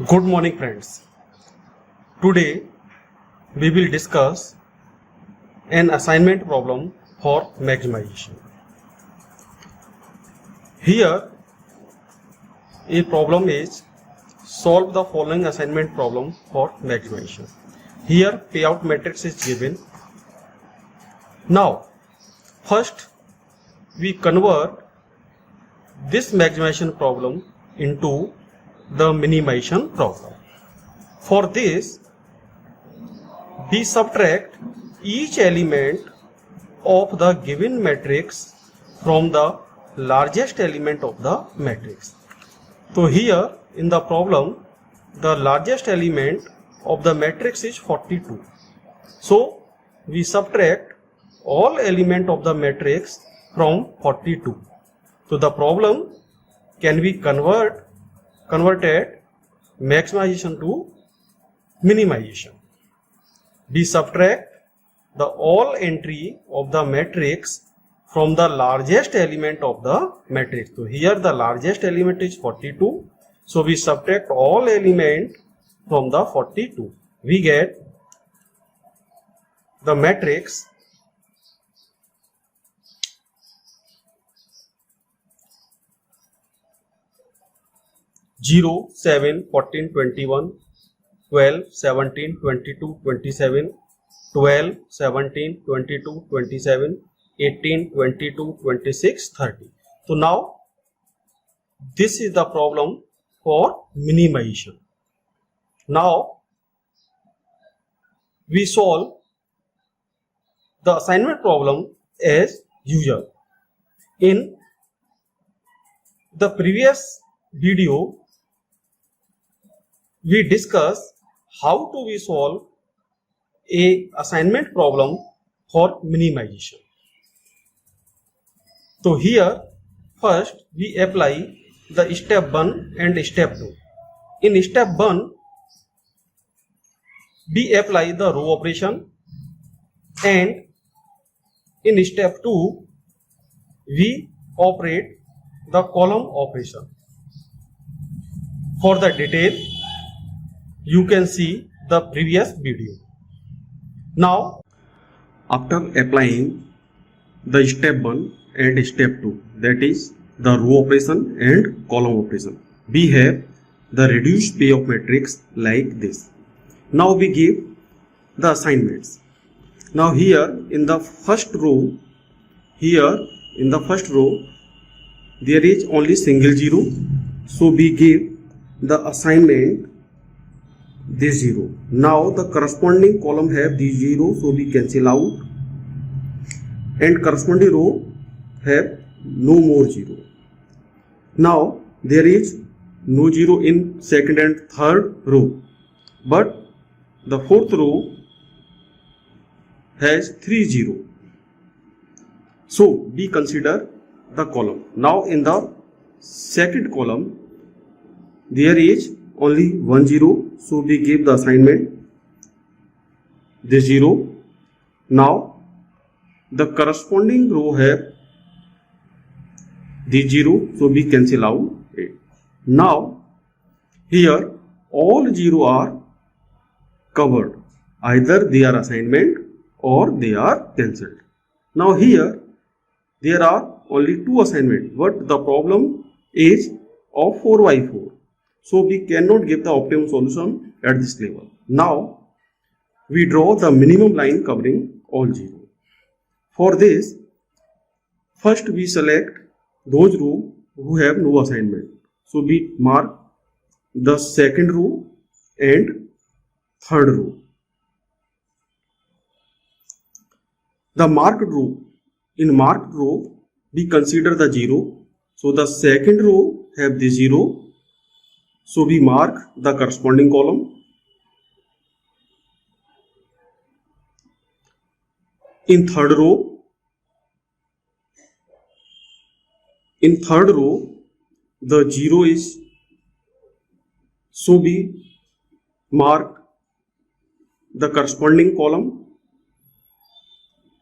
Good morning friends. Today we will discuss an assignment problem for maximization. Here a problem is solve the following assignment problem for maximization. Here payout matrix is given. Now first we convert this maximization problem into the minimization problem. For this, we subtract each element of the given matrix from the largest element of the matrix. So here in the problem, the largest element of the matrix is 42. So we subtract all element of the matrix from 42. So the problem can be converted maximization to minimization. We subtract the all entry of the matrix from the largest element of the matrix. So here the largest element is 42. So we subtract all element from the 42. We get the matrix 0, 7, 14, 21, 12, 17, 22, 27, 12, 17, 22, 27, 18, 22, 26, 30. So now this is the problem for minimization. Now we solve the assignment problem as usual. In the previous video, we discussed how to we solve a assignment problem for minimization. So here first we apply the step 1 and step 2. In step 1 we apply the row operation, and in step 2 we operate the column operation. For the detail you can see the previous video. Now after applying the step 1 and step 2, that is the row operation and column operation, we have the reduced payoff matrix like this. Now we give the assignments. Now here in the first row, there is only single zero, so we give the assignment this 0. Now the corresponding column have this 0, so we cancel out, and corresponding row have no more 0. Now there is no 0 in second and third row, but the fourth row has 3 0. So we consider the column. Now in the second column there is only 1 0, so we give the assignment this 0. Now the corresponding row have this 0, so we cancel out it. Now here all 0 are covered, either they are assignment or they are cancelled. Now here there are only 2 assignments, but the problem is of 4 by 4. So we cannot give the optimum solution at this level. Now we draw the minimum line covering all 0. For this, first we select those rows who have no assignment. So we mark the second row and third row. The marked row, in marked row we consider the 0. So the second row have the 0. So we mark the corresponding column. In third row, the 0 is, so we mark the corresponding column,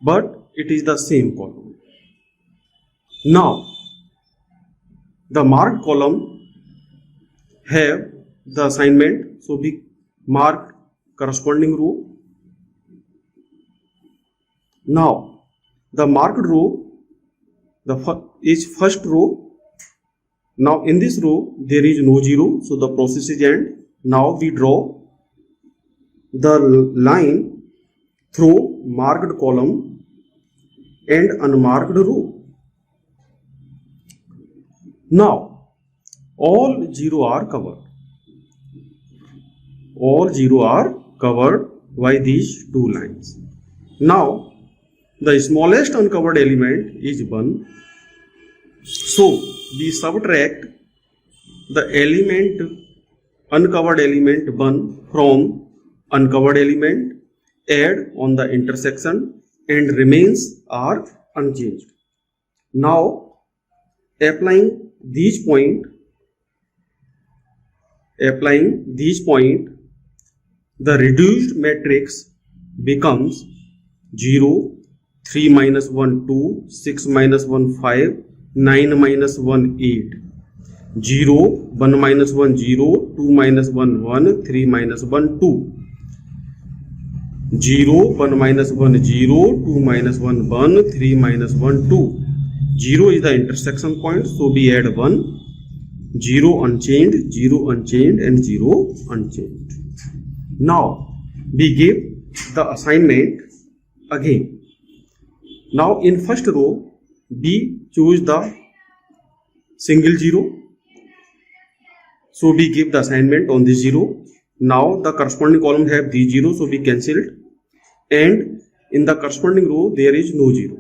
but it is the same column. Now the marked column have the assignment, so we mark corresponding row. Now the marked row is first row. Now in this row there is no zero, so the process is end. Now we draw the line through marked column and unmarked row. Now all zero are covered. All zero are covered by these two lines. Now the smallest uncovered element is 1. So we subtract the uncovered element 1 from uncovered element, add on the intersection, and remains are unchanged. Now applying these point, the reduced matrix becomes 0, 3 minus 1 2, 6 minus 1 5, 9 minus 1 8, 0, 1 minus 1 0, 2 minus 1 1, 3 minus 1 2, 0, 1 minus 1 0, 2 minus 1 1, 3 minus 1 2. 0 is the intersection point, so we add 1, 0 unchanged, 0 unchanged, and 0 unchanged. Now we give the assignment again. Now in first row we choose the single 0, so we give the assignment on this 0. Now the corresponding column have these 0, so we cancel it, and in the corresponding row there is no 0.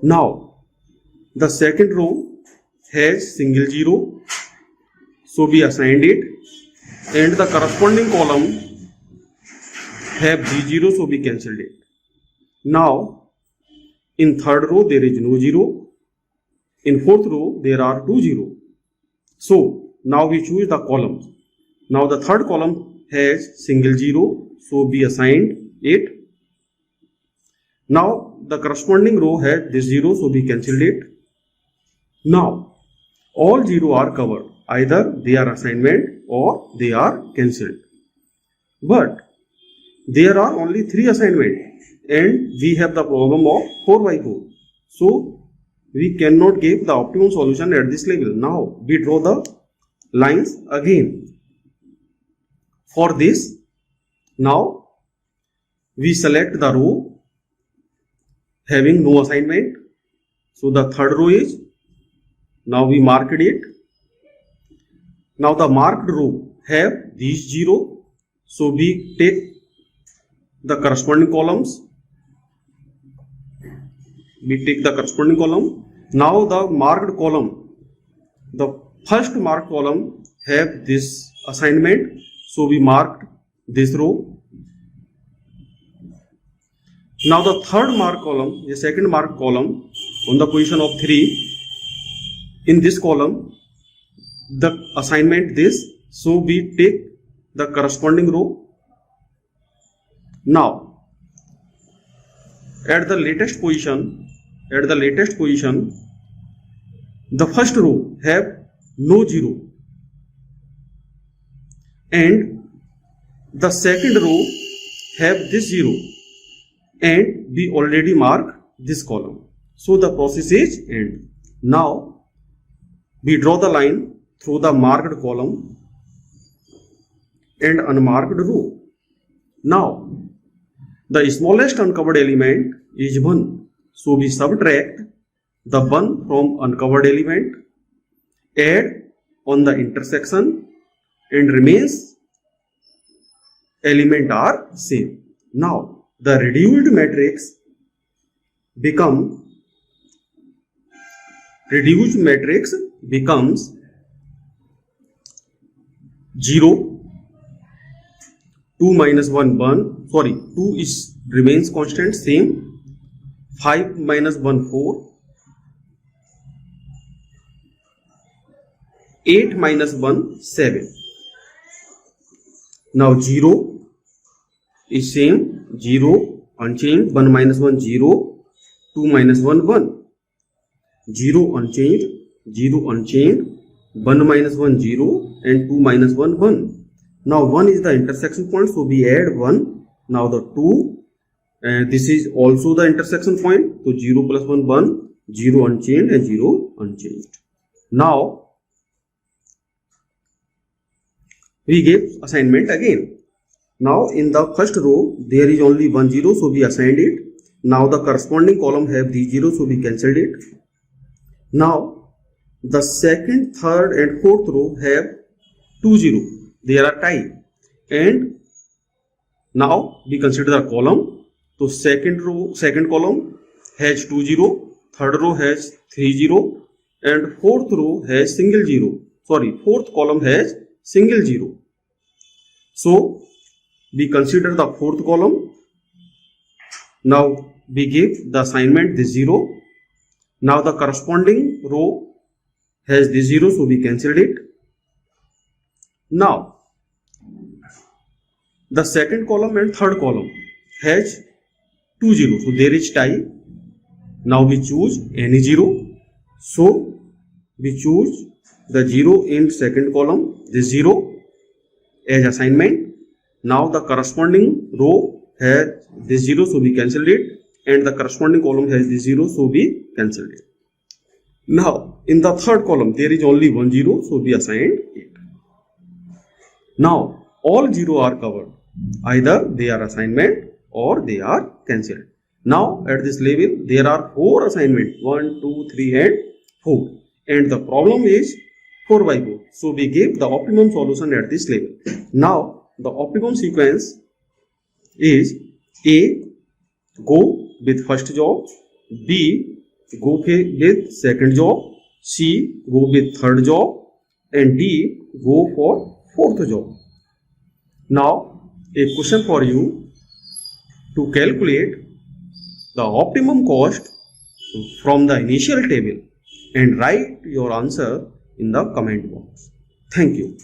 Now the second row has single 0, so we assigned it, and the corresponding column have these 0, so we cancelled it. Now in third row there is no 0, in fourth row there are 2 0. So now we choose the columns. Now the third column has single 0, so we assigned it. Now the corresponding row has this 0, so we cancelled it. Now all 0 are covered, either they are assignment or they are cancelled. But there are only 3 assignments and we have the problem of 4 by 4. So we cannot give the optimum solution at this level. Now we draw the lines again. For this, now we select the row having no assignment. So the third row is, now we marked it. Now the marked row have these 0, so we take the corresponding columns. Now the marked column, the first marked column have this assignment, so we marked this row. Now the third marked column, the second marked column on the position of 3, in this column the assignment this, so we take the corresponding row. Now at the latest position, the first row have no 0 and the second row have this 0, and we already mark this column, so the process is end. Now we draw the line through the marked column and unmarked row. Now the smallest uncovered element is 1, so we subtract the 1 from uncovered element, add on the intersection, and remains element are same. Now the reduced matrix becomes 0, 2 minus 1 1, 2 is remains constant same, 5 minus 1 4, 8 minus 1 7. Now 0 is same, 0 unchanged, 1 minus 1 0, 2 minus 1 1, 0 unchanged, 0 unchanged, 1 minus 1 0, and 2 minus 1 1. Now 1 is the intersection point, so we add 1. Now the 2, and this is also the intersection point, so 0 plus 1, 1, 0 unchanged and 0 unchanged. Now we give assignment again. Now in the first row there is only 1 0, so we assigned it. Now the corresponding column have these 0, so we cancelled it. Now the second, third and fourth row have 2 0. They are tie, and now we consider the column. So second column has 2 0, third row has 3 0, and fourth row has single 0. Sorry, fourth column has single 0. So we consider the fourth column. Now we give the assignment this 0. Now the corresponding row has this 0, so we cancelled it. Now the second column and third column has 2 0, so there is tie. Now we choose any 0, so we choose the 0 in second column, this 0 as assignment. Now the corresponding row has this 0, so we cancelled it, and the corresponding column has this 0, so we cancelled it. Now in the third column there is only 1 0, so we assigned it. Now all 0 are covered, either they are assignment or they are cancelled. Now at this level there are 4 assignments, 1, 2, 3 and 4, and the problem is 4 by 4, so we give the optimum solution at this level. Now the optimum sequence is A, go with first job, B, go with second job, C, go with third job, and D, go for fourth job. Now a question for you: to calculate the optimum cost from the initial table and write your answer in the comment box. Thank you.